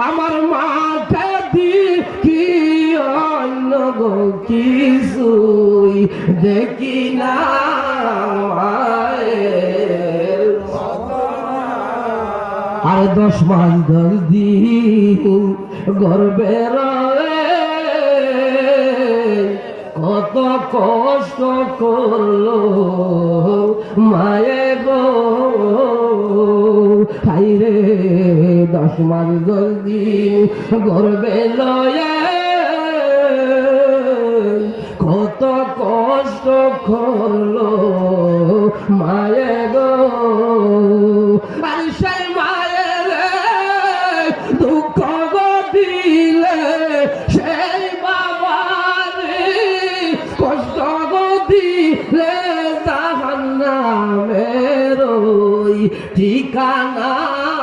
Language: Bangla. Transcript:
আমার মাকে দেখি অন্য গো কিছুই দেখি না আর 10 মাস 10 দিন গর্বের কত কষ্ট করলো মায়ে গো হাইরে 10 মাস 10 দিন গর্বে লয়ে কত কষ্ট করলো মায়ে গো আর সেই মায়ের দুঃখ গো দিলে সেই বাবার কষ্ট গো দিলে জাহান্নামের ওই ঠিকানা